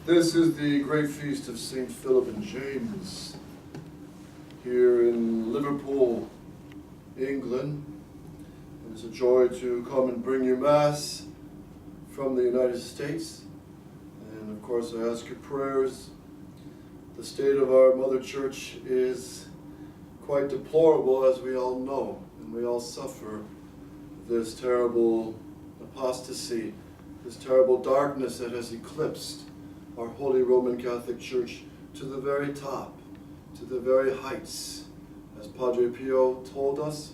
This is the great feast of St. Philip and James here in Liverpool, England. It's a joy to come and bring you Mass from the United States. And of course I ask your prayers. The state of our Mother Church is quite deplorable, as we all know, and we all suffer this terrible apostasy, this terrible darkness that has eclipsed our Holy Roman Catholic Church to the very top, to the very heights. As Padre Pio told us,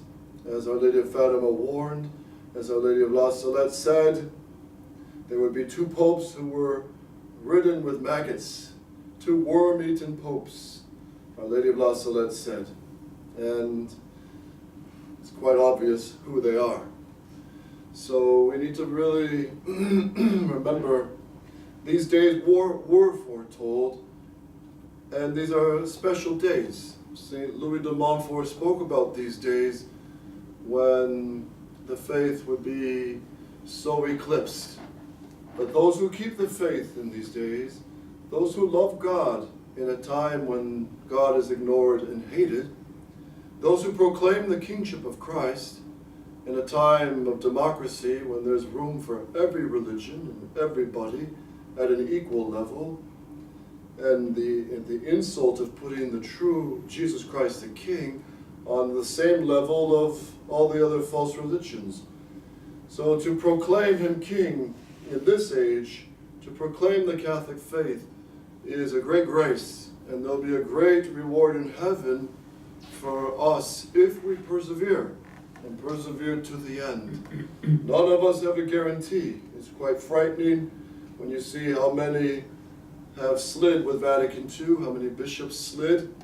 as Our Lady of Fatima warned, as Our Lady of La Salette said, there would be two popes who were ridden with maggots, two worm-eaten popes, Our Lady of La Salette said. And it's quite obvious who they are. So we need to really remember these days were foretold, and these are special days. St. Louis de Montfort spoke about these days when the faith would be so eclipsed. But those who keep the faith in these days, those who love God in a time when God is ignored and hated, those who proclaim the kingship of Christ in a time of democracy when there's room for every religion and everybody at an equal level, and the insult of putting the true Jesus Christ the King on the same level of all the other false religions. So to proclaim him King in this age, to proclaim the Catholic faith, is a great grace, and there'll be a great reward in heaven for us if we persevere, and persevere to the end. None of us have a guarantee. It's quite frightening when you see how many have slid with Vatican II, how many bishops slid,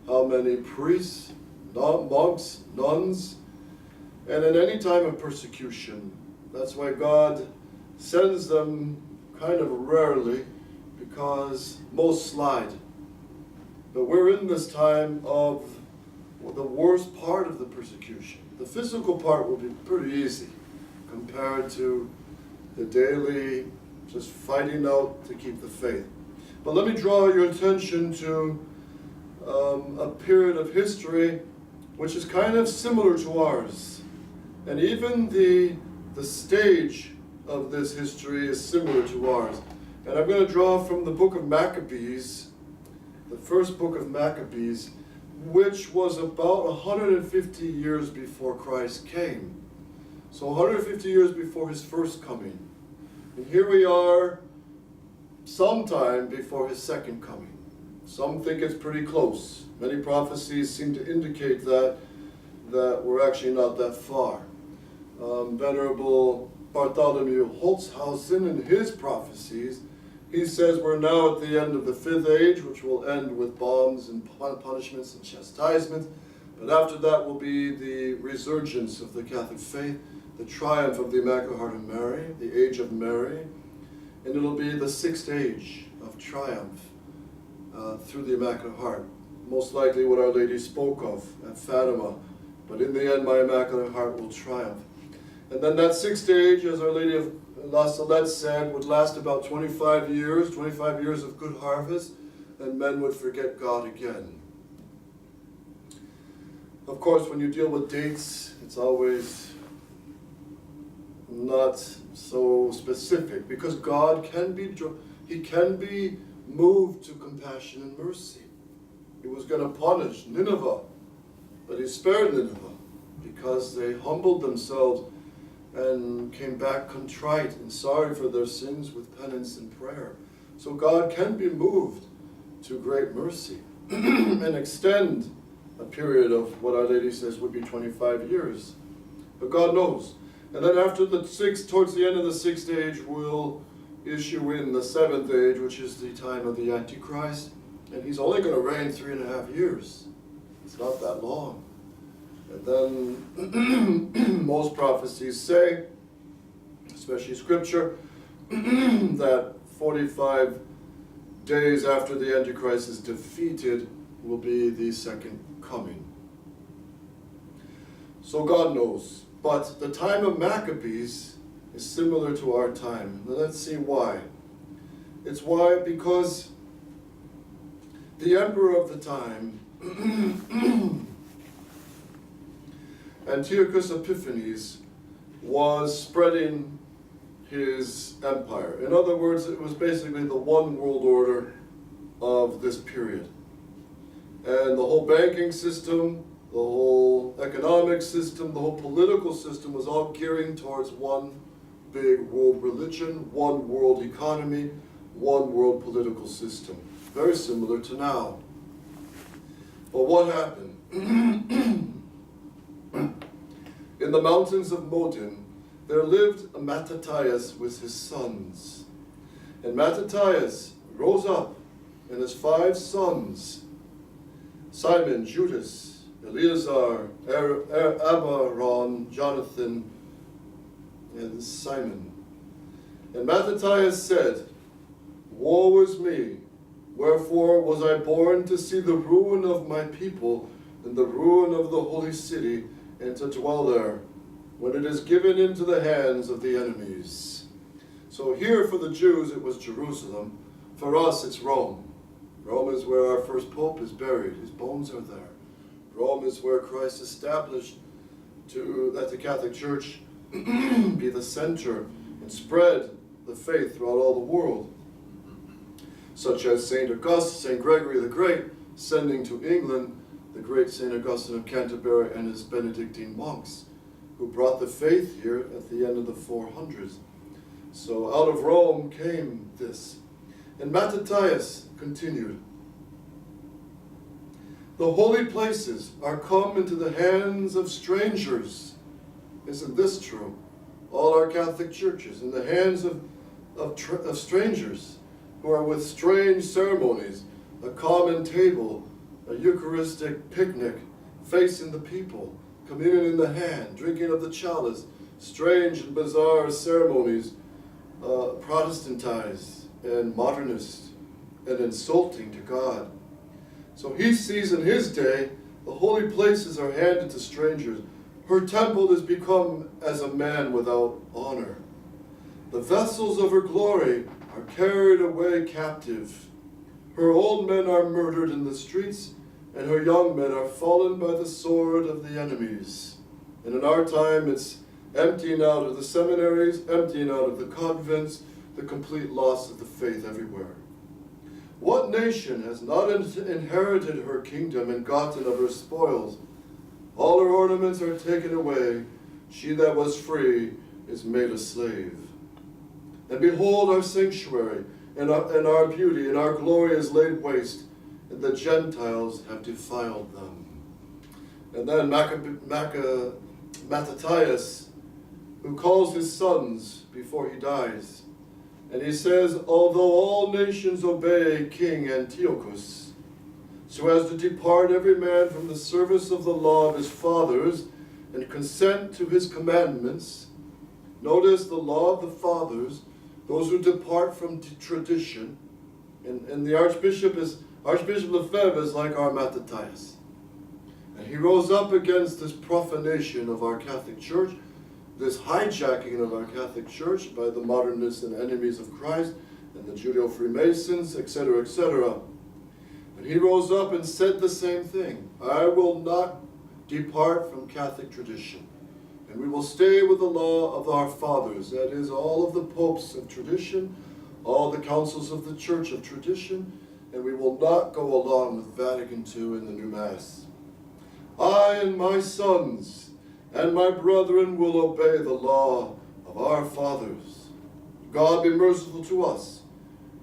how many priests, monks, nuns, and in any time of persecution. That's why God sends them kind of rarely, because most slide. But we're in this time of the worst part of the persecution. The physical part will be pretty easy compared to the daily just fighting out to keep the faith. But let me draw your attention to a period of history which is kind of similar to ours. And even the stage of this history is similar to ours. And I'm going to draw from the book of Maccabees, the first book of Maccabees, which was about 150 years before Christ came. So 150 years before his first coming. And here we are sometime before his second coming. Some think it's pretty close. Many prophecies seem to indicate that we're actually not that far. Venerable Bartholomew Holzhausen, in his prophecies, he says we're now at the end of the fifth age, which will end with bombs and punishments and chastisement. But after that will be the resurgence of the Catholic faith, the triumph of the Immaculate Heart of Mary, the age of Mary, and it'll be the sixth age of triumph through the Immaculate Heart. Most likely what Our Lady spoke of at Fatima, but in the end my Immaculate Heart will triumph. And then that sixth age, as Our Lady of La Salette said, would last about 25 years of good harvest, and men would forget God again. Of course, when you deal with dates, it's always not so specific, because God can be moved to compassion and mercy. He was going to punish Nineveh, but he spared Nineveh because they humbled themselves and came back contrite and sorry for their sins with penance and prayer. So God can be moved to great mercy and extend a period of what Our Lady says would be 25 years. But God knows. And then after towards the end of the sixth age, we'll issue in the seventh age, which is the time of the Antichrist. And he's only going to reign 3.5 years. It's not that long. And then most prophecies say, especially Scripture, that 45 days after the Antichrist is defeated will be the second coming. So God knows. But the time of Maccabees is similar to our time. Let's see why. It's why, because the emperor of the time, Antiochus Epiphanes, was spreading his empire. In other words, it was basically the one world order of this period. And the whole banking system, the whole economic system, the whole political system was all gearing towards one big world religion, one world economy, one world political system. Very similar to now. But what happened? In the mountains of Modin, there lived a Mattathias with his sons. And Mattathias rose up, and his 5 sons, Simon, Judas, Eleazar, Abaron, Jonathan, and Simon. And Mattathias said, "Woe is me! Wherefore was I born to see the ruin of my people and the ruin of the holy city, and to dwell there, when it is given into the hands of the enemies." So here for the Jews it was Jerusalem. For us it's Rome. Rome is where our first pope is buried. His bones are there. Rome is where Christ established that the Catholic Church be the center and spread the faith throughout all the world. Such as St. Gregory the Great, sending to England the great St. Augustine of Canterbury and his Benedictine monks, who brought the faith here at the end of the 400s. So out of Rome came this. And Mattathias continued, "The holy places are come into the hands of strangers." Isn't this true? All our Catholic churches in the hands of strangers who are with strange ceremonies, a common table, a Eucharistic picnic, facing the people, communion in the hand, drinking of the chalice, strange and bizarre ceremonies, Protestantized and modernist and insulting to God. So he sees in his day the holy places are handed to strangers. Her temple has become as a man without honor. The vessels of her glory are carried away captive. Her old men are murdered in the streets, and her young men are fallen by the sword of the enemies. And in our time, it's emptying out of the seminaries, emptying out of the convents, the complete loss of the faith everywhere. What nation has not inherited her kingdom and gotten of her spoils? All her ornaments are taken away. She that was free is made a slave. And behold, our sanctuary and our beauty and our glory is laid waste, and the Gentiles have defiled them. And then Mattathias, who calls his sons before he dies, and he says, "Although all nations obey King Antiochus, so as to depart every man from the service of the law of his fathers and consent to his commandments," notice the law of the fathers, those who depart from tradition, and the Archbishop Lefebvre is like our Mattathias. And he rose up against this profanation of our Catholic Church, this hijacking of our Catholic Church by the modernists and enemies of Christ and the Judeo-Freemasons, etc., etc. And he rose up and said the same thing. "I will not depart from Catholic tradition, and we will stay with the law of our fathers," that is, all of the popes of tradition, all the councils of the Church of tradition, and we will not go along with Vatican II and the new Mass. "I and my sons and my brethren will obey the law of our fathers. God be merciful to us.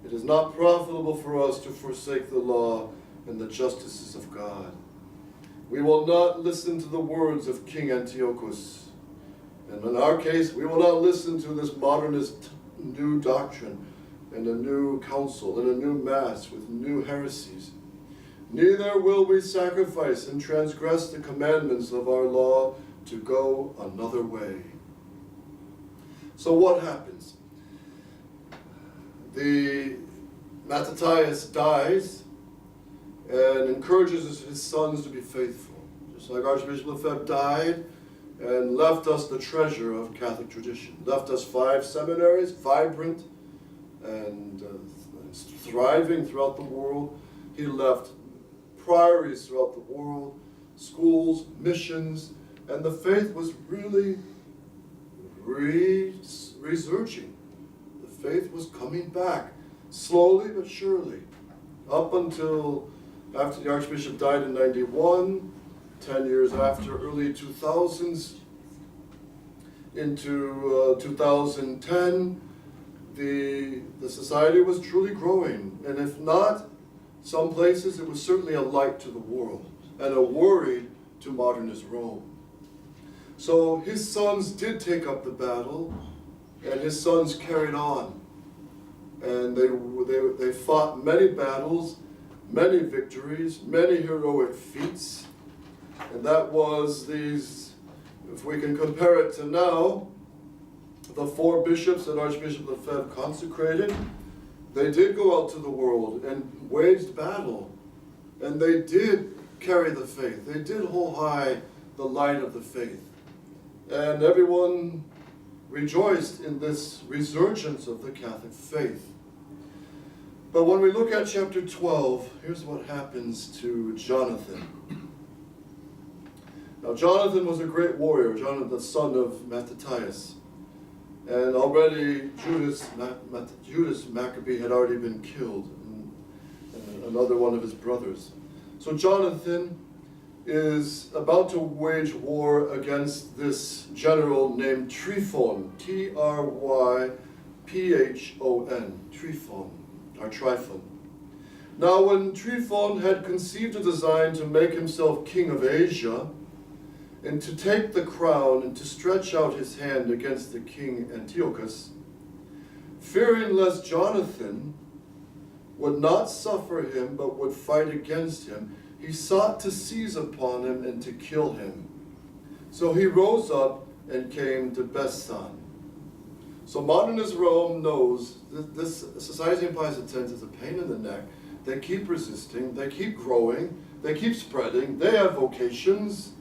It is not profitable for us to forsake the law and the justices of God. We will not listen to the words of King Antiochus. And in our case, we will not listen to this modernist new doctrine and a new council and a new mass with new heresies. Neither will we sacrifice and transgress the commandments of our law to go another way." So what happens? The Mattathias dies and encourages his sons to be faithful, just like Archbishop Lefebvre died and left us the treasure of Catholic tradition, left us 5 seminaries, vibrant and thriving throughout the world. He left priories throughout the world, schools, missions, and the faith was really resurging. The faith was coming back, slowly but surely, up until after the Archbishop died in 91, 10 years after, early 2000s, into 2010, the society was truly growing. And if not, some places it was certainly a light to the world and a worry to modernist Rome. So his sons did take up the battle, and his sons carried on. And they fought many battles, many victories, many heroic feats. And that was these, if we can compare it to now, the 4 bishops that Archbishop Lefebvre consecrated, they did go out to the world and waged battle. And they did carry the faith. They did hold high the light of the faith. And everyone rejoiced in this resurgence of the Catholic faith. But when we look at chapter 12, here's what happens to Jonathan. Now Jonathan was a great warrior, Jonathan the son of Mattathias. And already Judas Maccabee had already been killed, and another one of his brothers. So Jonathan is about to wage war against this general named Tryphon, Tryphon, Tryphon. Now when Tryphon had conceived a design to make himself king of Asia, and to take the crown and to stretch out his hand against the king Antiochus, fearing lest Jonathan would not suffer him but would fight against him, he sought to seize upon him and to kill him. So he rose up and came to Bessan. So modernist Rome knows that this Society of Pius X is a pain in the neck. They keep resisting, they keep growing, they keep spreading, they have vocations,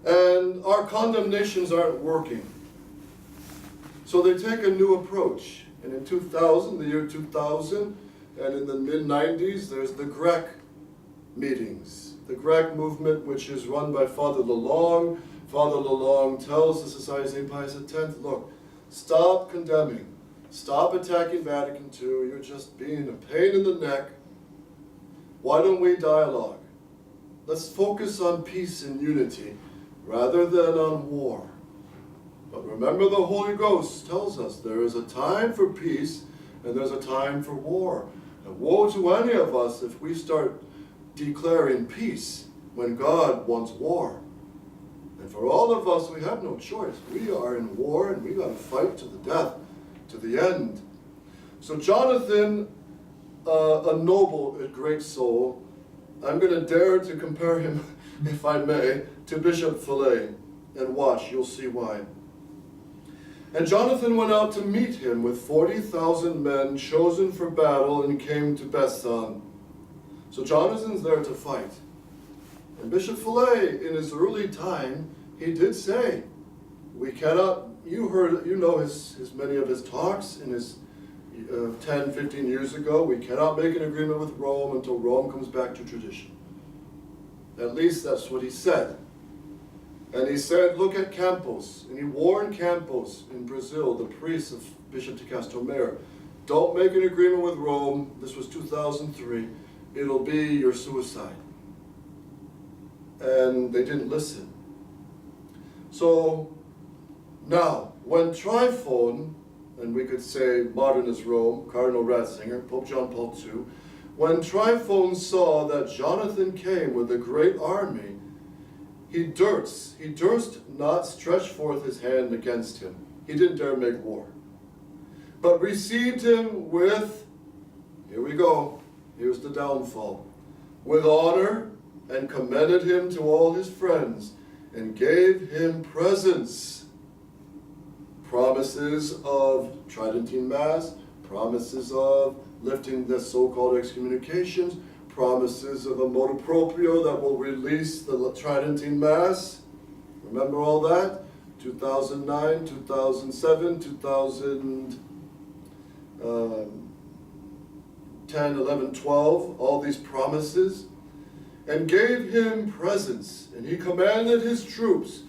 and our condemnations aren't working. So they take a new approach. And in 2000, the year 2000, and in the mid-90s, there's the Grec meetings. The Grec movement, which is run by Father Lalong. Father Lalong tells the Society of Pius X, look, stop condemning. Stop attacking Vatican II. You're just being a pain in the neck. Why don't we dialogue? Let's focus on peace and unity rather than on war. But remember, the Holy Ghost tells us there is a time for peace and there's a time for war. And woe to any of us if we start declaring peace when God wants war. And for all of us, we have no choice. We are in war and we got to fight to the death, to the end. So Jonathan, a noble, a great soul, I'm going to dare to compare him, if I may, to Bishop Fillet. And watch, you'll see why. And Jonathan went out to meet him with 40,000 men chosen for battle and came to Bessan. So Jonathan's there to fight. And Bishop Fillet, in his early time, he did say, we cannot, you know many of his talks in his 10, 15 years ago, we cannot make an agreement with Rome until Rome comes back to tradition. At least that's what he said. And he said, look at Campos. And he warned Campos in Brazil, the priest of Bishop de Castelmeira, don't make an agreement with Rome. This was 2003. It'll be your suicide. And they didn't listen. So now, when Tryphon, and we could say modernist Rome, Cardinal Ratzinger, Pope John Paul II, when Tryphon saw that Jonathan came with a great army, he durst not stretch forth his hand against him. He didn't dare make war. But received him with, here we go, here's the downfall, with honor, and commended him to all his friends, and gave him presents, promises of Tridentine Mass, promises of lifting the so-called excommunications, promises of a motu proprio that will release the Tridentine Mass. Remember all that? 2009, 2007, 2000. 10, 11, 12, all these promises, and gave him presents, and he commanded his troops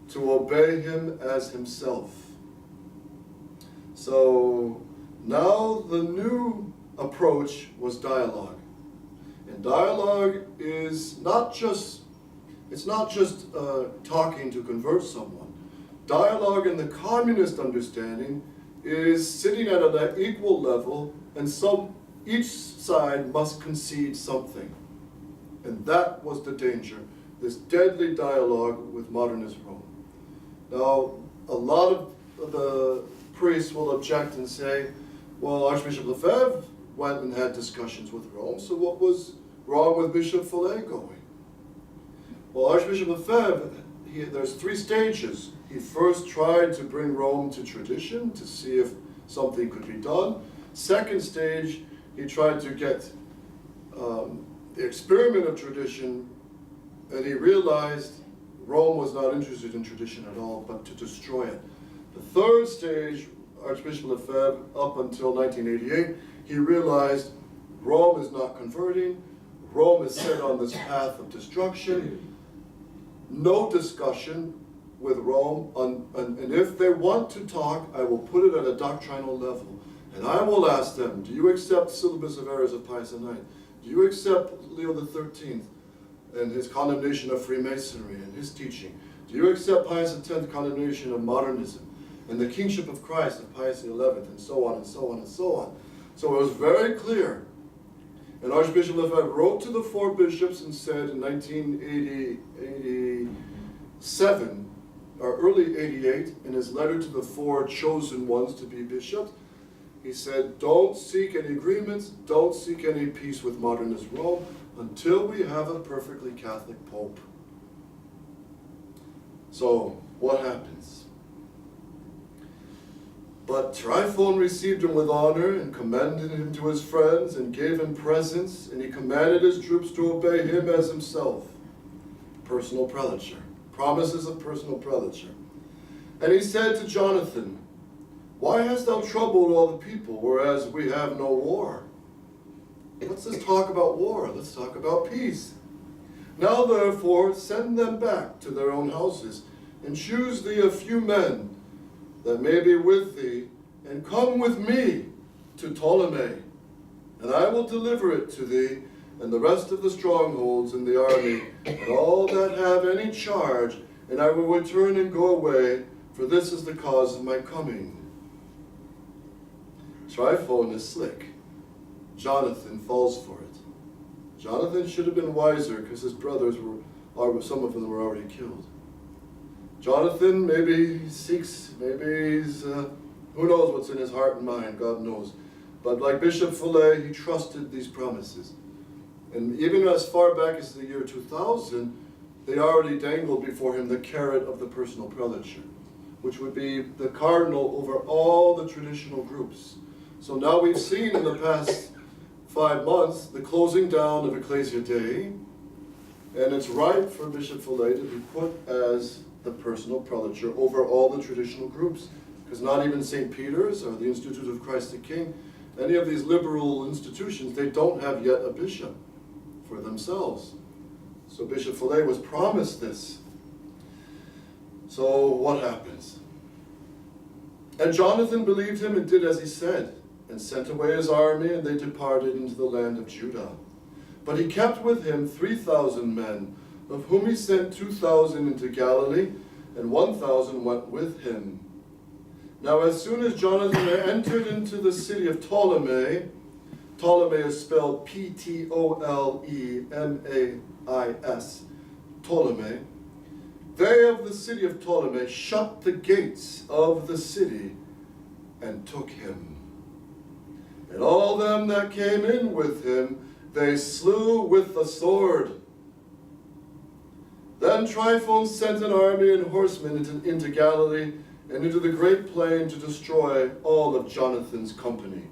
to obey him as himself. So now the new approach was dialogue. And dialogue is not just talking to convert someone. Dialogue in the communist understanding is sitting at an equal level, and each side must concede something. And that was the danger, this deadly dialogue with modernist Rome. Now, a lot of the priests will object and say, well, Archbishop Lefebvre went and had discussions with Rome, so what was wrong with Bishop Follet going? Well, Archbishop Lefebvre, there's 3 stages. He first tried to bring Rome to tradition to see if something could be done. Second stage, he tried to get the experiment of tradition, and he realized Rome was not interested in tradition at all, but to destroy it. The third stage, Archbishop Lefebvre, up until 1988, he realized Rome is not converting. Rome is set on this path of destruction. No discussion with Rome, and if they want to talk, I will put it at a doctrinal level. And I will ask them, do you accept the syllabus of errors of Pius IX? Do you accept Leo XIII and his condemnation of Freemasonry and his teaching? Do you accept Pius X's condemnation of modernism and the kingship of Christ of Pius XI, and so on and so on and so on? So it was very clear. And Archbishop Lefebvre wrote to the 4 bishops and said in 1987, or early 88, in his letter to the 4 chosen ones to be bishops, he said, don't seek any agreements, don't seek any peace with modernist Rome until we have a perfectly Catholic Pope. So, what happens? But Tryphon received him with honor and commended him to his friends and gave him presents, and he commanded his troops to obey him as himself. Personal prelature. Promises of personal prelature. And he said to Jonathan, why hast thou troubled all the people, whereas we have no war? Let's just talk about war. Let's talk about peace. Now therefore send them back to their own houses, and choose thee a few men that may be with thee, and come with me to Ptolemy, and I will deliver it to thee, and the rest of the strongholds in the army, and all that have any charge, and I will return and go away, for this is the cause of my coming. Tryphon is slick. Jonathan falls for it. Jonathan should have been wiser, because his brothers some of them were already killed. Jonathan, maybe he seeks, maybe he's, who knows what's in his heart and mind, God knows. But like Bishop Follet, he trusted these promises. And even as far back as the year 2000, they already dangled before him the carrot of the personal prelature, which would be the cardinal over all the traditional groups. So now we've seen in the past 5 months the closing down of Ecclesia Dei, and it's right for Bishop Follet to be put as the personal prelature over all the traditional groups, because not even St. Peter's or the Institute of Christ the King, any of these liberal institutions, they don't have yet a bishop for themselves. So Bishop Follet was promised this. So what happens? And Jonathan believed him and did as he said, and sent away his army, and they departed into the land of Judah. But he kept with him 3,000 men, of whom he sent 2,000 into Galilee, and 1,000 went with him. Now as soon as Jonathan entered into the city of Ptolemy, Ptolemy is spelled P-T-O-L-E-M-A-I-S, Ptolemy, they of the city of Ptolemy shut the gates of the city and took him. And all them that came in with him they slew with the sword. Then Tryphon sent an army and horsemen into Galilee and into the great plain to destroy all of Jonathan's company.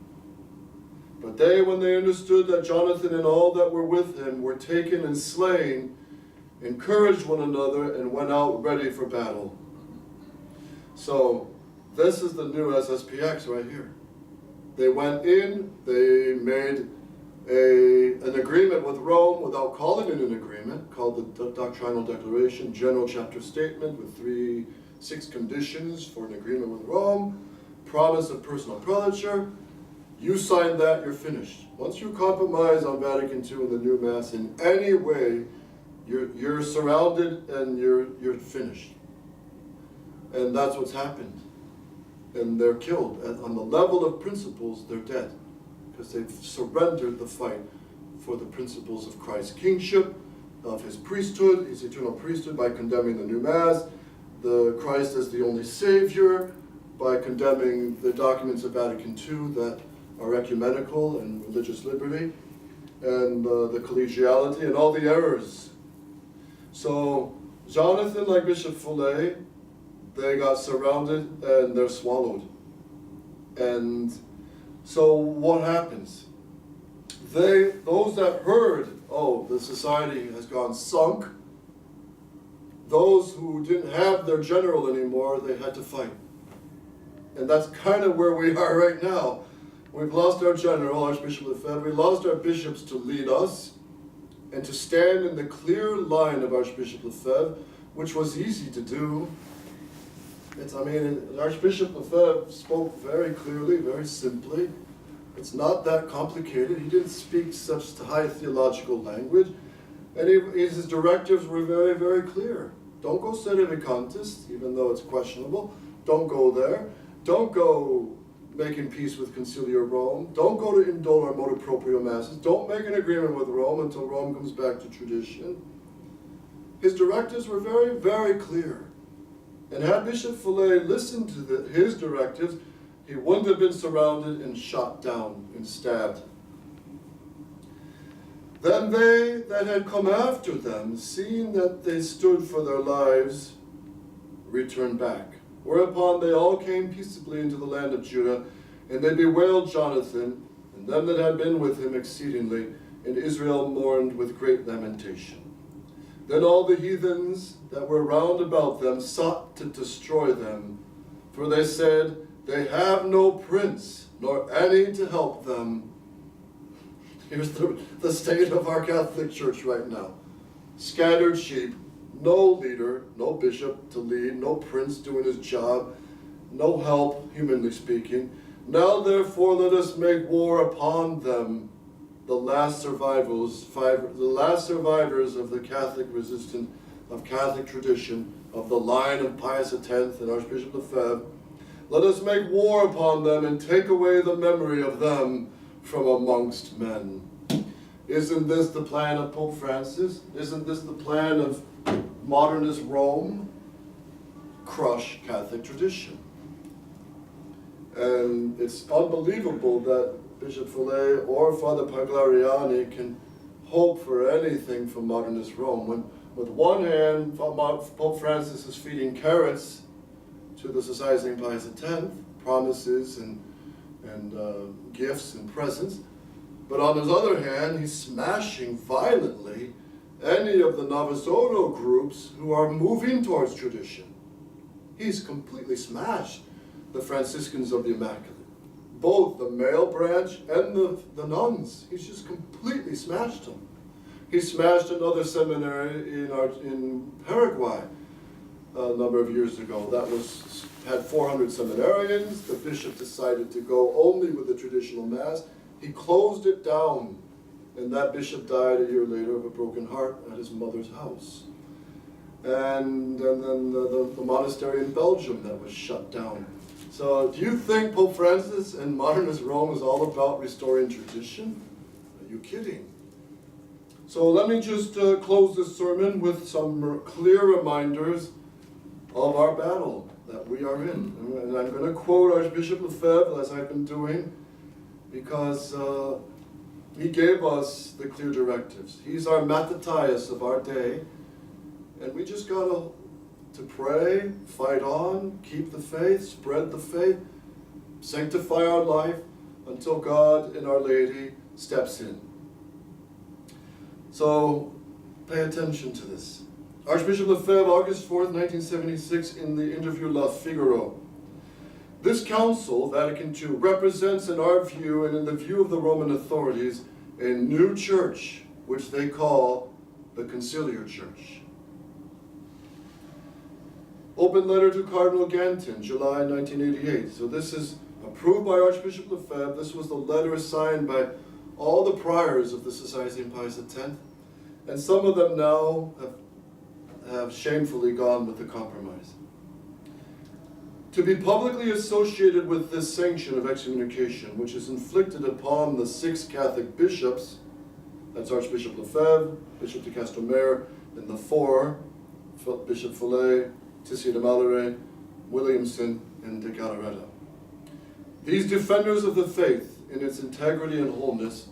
But they, when they understood that Jonathan and all that were with him were taken and slain, encouraged one another and went out ready for battle. So this is the new SSPX right here. They went in, they made an agreement with Rome without calling it an agreement, called the Doctrinal Declaration, General Chapter Statement with 6 conditions for an agreement with Rome, promise of personal prelature. You sign that, you're finished. Once you compromise on Vatican II and the new Mass in any way, you're surrounded and you're finished. And that's what's happened. And they're killed. And on the level of principles, they're dead. Because they've surrendered the fight for the principles of Christ's kingship, of his priesthood, his eternal priesthood, by condemning the new Mass, the Christ as the only Savior, by condemning the documents of Vatican II that are ecumenical and religious liberty, and the collegiality and all the errors. So Jonathan, like Bishop Follet, they got surrounded and they're swallowed. And so what happens? Those that heard, oh, the society has gone sunk, those who didn't have their general anymore, they had to fight. And that's kind of where we are right now. We've lost our general, Archbishop Lefebvre. We lost our bishops to lead us and to stand in the clear line of Archbishop Lefebvre, which was easy to do. Archbishop Lefebvre spoke very clearly, very simply. It's not that complicated. He didn't speak such high theological language. And his directives were very, very clear. Don't go sedevacantis, even though it's questionable. Don't go there. Don't go making peace with Conciliar Rome. Don't go to indole or motu proprio masses. Don't make an agreement with Rome until Rome comes back to tradition. His directives were very, very clear. And had Bishop Follet listened to his directives, he wouldn't have been surrounded and shot down and stabbed. Then they that had come after them, seeing that they stood for their lives, returned back. Whereupon they all came peaceably into the land of Judah, and they bewailed Jonathan, and them that had been with him exceedingly, and Israel mourned with great lamentation. Then all the heathens that were round about them sought to destroy them, for they said, they have no prince, nor any to help them. Here's the state of our Catholic Church right now. Scattered sheep, no leader, no bishop to lead, no prince doing his job, no help, humanly speaking. Now therefore let us make war upon them, the last survivors of the Catholic resistance, of Catholic tradition, of the line of Pius X and Archbishop Lefebvre. Let us make war upon them and take away the memory of them from amongst men. Isn't this the plan of Pope Francis? Isn't this the plan of modernist Rome? Crush Catholic tradition. And it's unbelievable that Bishop Follet or Father Paglariani can hope for anything from modernist Rome. When, with one hand, Pope Francis is feeding carrots to the Society of St. Pius X, promises and gifts and presents, but on his other hand, he's smashing violently any of the Novus Ordo groups who are moving towards tradition. He's completely smashed the Franciscans of the Immaculate, both the male branch and the nuns. He's just completely smashed them. He smashed another seminary in Paraguay a number of years ago that had 400 seminarians. The bishop decided to go only with the traditional Mass. He closed it down, and that bishop died a year later of a broken heart at his mother's house. And then the monastery in Belgium that was shut down. So do you think Pope Francis and modernist Rome is all about restoring tradition? Are you kidding? So let me just close this sermon with some clear reminders of our battle that we are in. And I'm going to quote Archbishop Lefebvre, as I've been doing, because he gave us the clear directives. He's our Mattathias of our day, and we just got to pray, fight on, keep the faith, spread the faith, sanctify our life until God and Our Lady steps in. So pay attention to this. Archbishop Lefebvre, August 4th, 1976, in the interview La Figaro. This council, Vatican II, represents in our view and in the view of the Roman authorities a new church, which they call the Conciliar Church. Open letter to Cardinal Gantin, July 1988. So this is approved by Archbishop Lefebvre. This was the letter signed by all the priors of the Society of St. Pius X, and some of them now have shamefully gone with the compromise. To be publicly associated with this sanction of excommunication, which is inflicted upon the 6 Catholic bishops, that's Archbishop Lefebvre, Bishop de Castelmaire, and the 4, Bishop Follet, Tissot de Maleret, Williamson, and de Galarreta. These defenders of the faith in its integrity and wholeness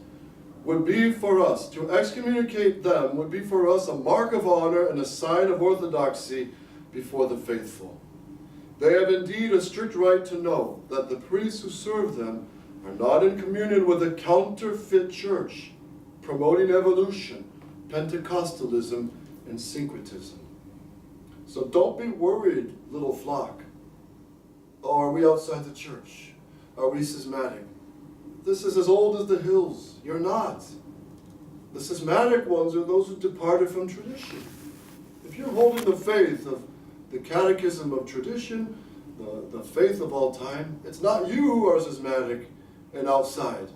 would be for us, to excommunicate them would be for us a mark of honor and a sign of orthodoxy before the faithful. They have indeed a strict right to know that the priests who serve them are not in communion with a counterfeit church, promoting evolution, Pentecostalism, and syncretism. So don't be worried, little flock. Oh, are we outside the church? Are we schismatic? This is as old as the hills. You're not. The schismatic ones are those who departed from tradition. If you're holding the faith of the catechism of tradition, the faith of all time, it's not you who are schismatic and outside.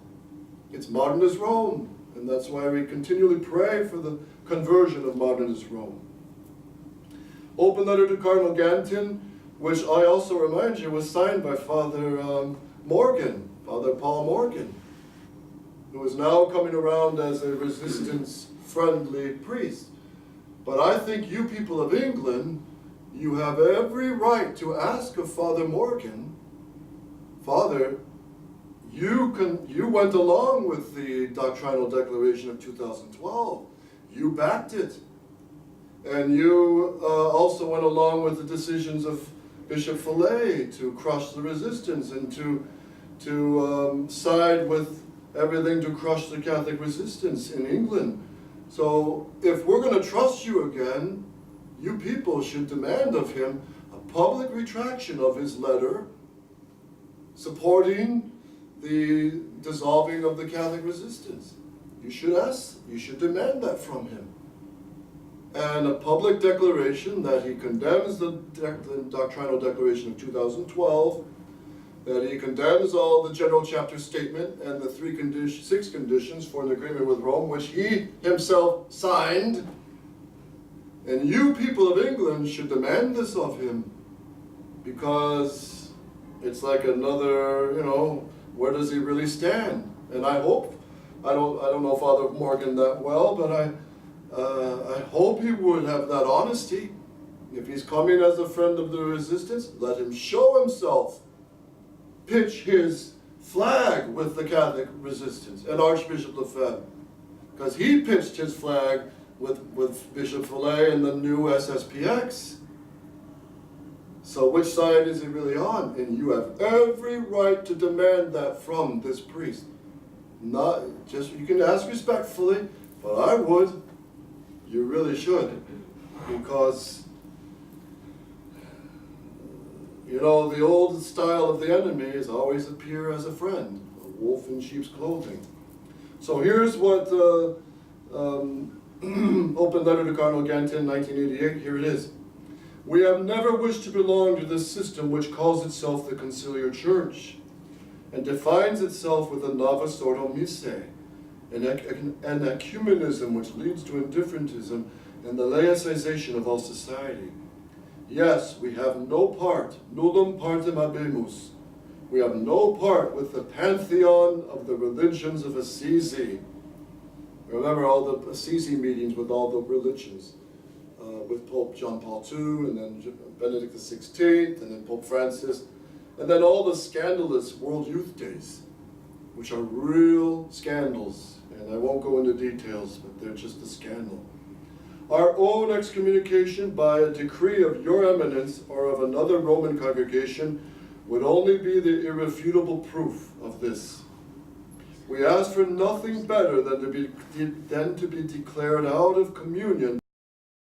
It's modernist Rome. And that's why we continually pray for the conversion of modernist Rome. Open letter to Cardinal Gantin, which I also remind you was signed by Father Morgan, Father Paul Morgan, who is now coming around as a resistance-friendly priest. But I think you people of England, you have every right to ask of Father Morgan, Father, you went along with the doctrinal declaration of 2012. You backed it. And you also went along with the decisions of Bishop Follet to crush the resistance and to side with everything to crush the Catholic resistance in England. So if we're going to trust you again, you people should demand of him a public retraction of his letter supporting the dissolving of the Catholic resistance. You should demand that from him. And a public declaration that he condemns the doctrinal declaration of 2012, that he condemns all the general chapter statement and the 6 conditions for an agreement with Rome, which he himself signed. And you people of England should demand this of him, because it's like another, where does he really stand? And I hope, I don't know Father Morgan that well, but I hope he would have that honesty. If he's coming as a friend of the resistance, let him show himself. Pitch his flag with the Catholic resistance and Archbishop Lefebvre. Because he pitched his flag with Bishop Follet and the new SSPX. So which side is he really on? And you have every right to demand that from this priest. Not just, you can ask respectfully, but I would. You really should. Because, the old style of the enemy is always appear as a friend, a wolf in sheep's clothing. So here's what Open Letter to Cardinal Gantin, 1988, here it is. We have never wished to belong to this system which calls itself the Conciliar Church and defines itself with a Novus Ordo Missae, an ecumenism which leads to indifferentism and the laicization of all society. Yes, we have no part, nullum partem habemus. We have no part with the pantheon of the religions of Assisi. Remember all the Assisi meetings with all the religions, with Pope John Paul II, and then Benedict XVI, and then Pope Francis, and then all the scandalous World Youth Days, which are real scandals. And I won't go into details, but they're just a scandal. Our own excommunication by a decree of your eminence or of another Roman congregation would only be the irrefutable proof of this. We ask for nothing better than to be declared out of communion